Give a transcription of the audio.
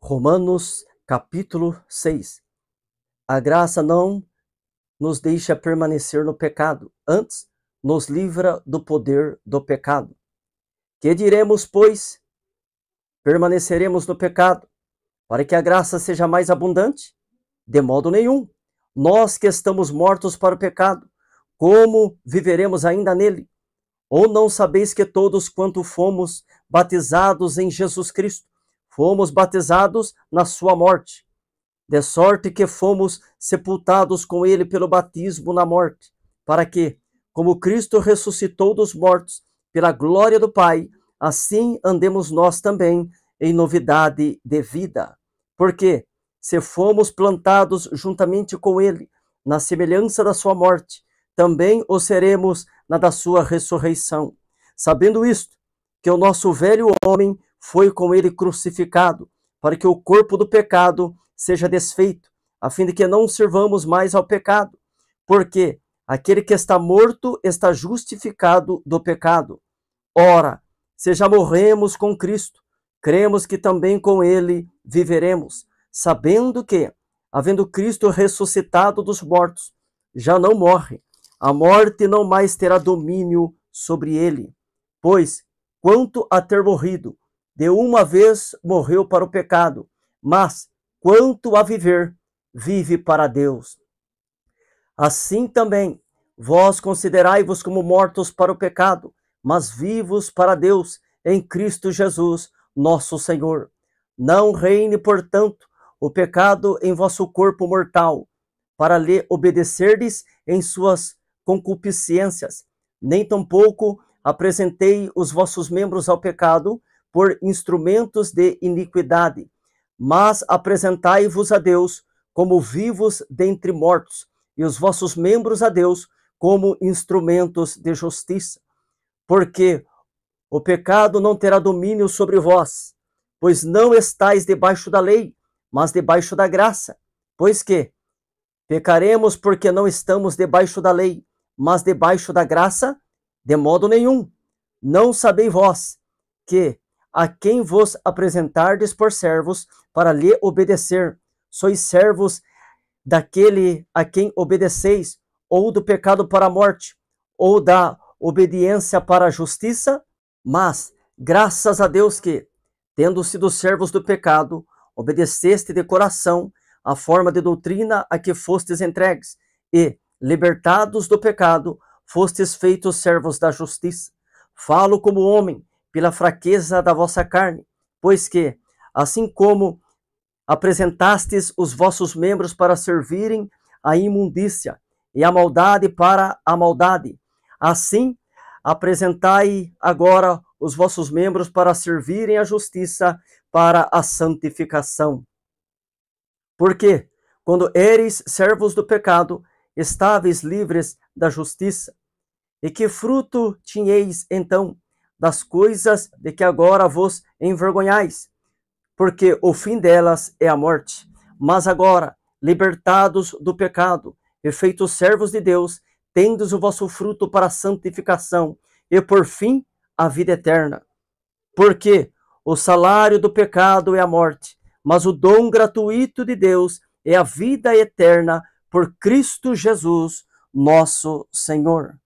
Romanos capítulo 6. A graça não nos deixa permanecer no pecado, antes nos livra do poder do pecado. Que diremos, pois? Permaneceremos no pecado, para que a graça seja mais abundante? De modo nenhum. Nós que estamos mortos para o pecado, como viveremos ainda nele? Ou não sabeis que todos quanto fomos batizados em Jesus Cristo, fomos batizados na sua morte? De sorte que fomos sepultados com ele pelo batismo na morte, para que, como Cristo ressuscitou dos mortos pela glória do Pai, assim andemos nós também em novidade de vida. Porque, se fomos plantados juntamente com ele na semelhança da sua morte, também o seremos na da sua ressurreição. Sabendo isto, que o nosso velho homem foi com ele crucificado, para que o corpo do pecado seja desfeito, a fim de que não sirvamos mais ao pecado. Porque aquele que está morto está justificado do pecado. Ora, se já morremos com Cristo, cremos que também com ele viveremos, sabendo que, havendo Cristo ressuscitado dos mortos, já não morre, a morte não mais terá domínio sobre ele. Pois, quanto a ter morrido, de uma vez morreu para o pecado, mas, quanto a viver, vive para Deus. Assim também, vós considerai-vos como mortos para o pecado, mas vivos para Deus em Cristo Jesus, nosso Senhor. Não reine, portanto, o pecado em vosso corpo mortal, para lhe obedecerdes em suas concupiscências, nem tampouco apresentei os vossos membros ao pecado por instrumentos de iniquidade, mas apresentai-vos a Deus como vivos dentre mortos, e os vossos membros a Deus como instrumentos de justiça. Porque o pecado não terá domínio sobre vós, pois não estáis debaixo da lei, mas debaixo da graça. Pois que pecaremos porque não estamos debaixo da lei, mas debaixo da graça? De modo nenhum. Não sabeis vós que a quem vos apresentardes por servos para lhe obedecer, sois servos daquele a quem obedeceis, ou do pecado para a morte, ou da obediência para a justiça? Mas, graças a Deus que, tendo sido servos do pecado, obedeceste de coração a forma de doutrina a que fostes entregues, e, libertados do pecado, fostes feitos servos da justiça. Falo como homem, pela fraqueza da vossa carne, pois que, assim como apresentastes os vossos membros para servirem à imundícia, e a maldade para a maldade, assim apresentai agora os vossos membros para servirem à justiça, para a santificação. Porque, quando eres servos do pecado, estáveis livres da justiça. E que fruto tinhais, então, das coisas de que agora vos envergonhais? Porque o fim delas é a morte. Mas agora, libertados do pecado e feitos servos de Deus, tendes o vosso fruto para a santificação, e por fim, a vida eterna. Porque o salário do pecado é a morte, mas o dom gratuito de Deus é a vida eterna por Cristo Jesus, nosso Senhor.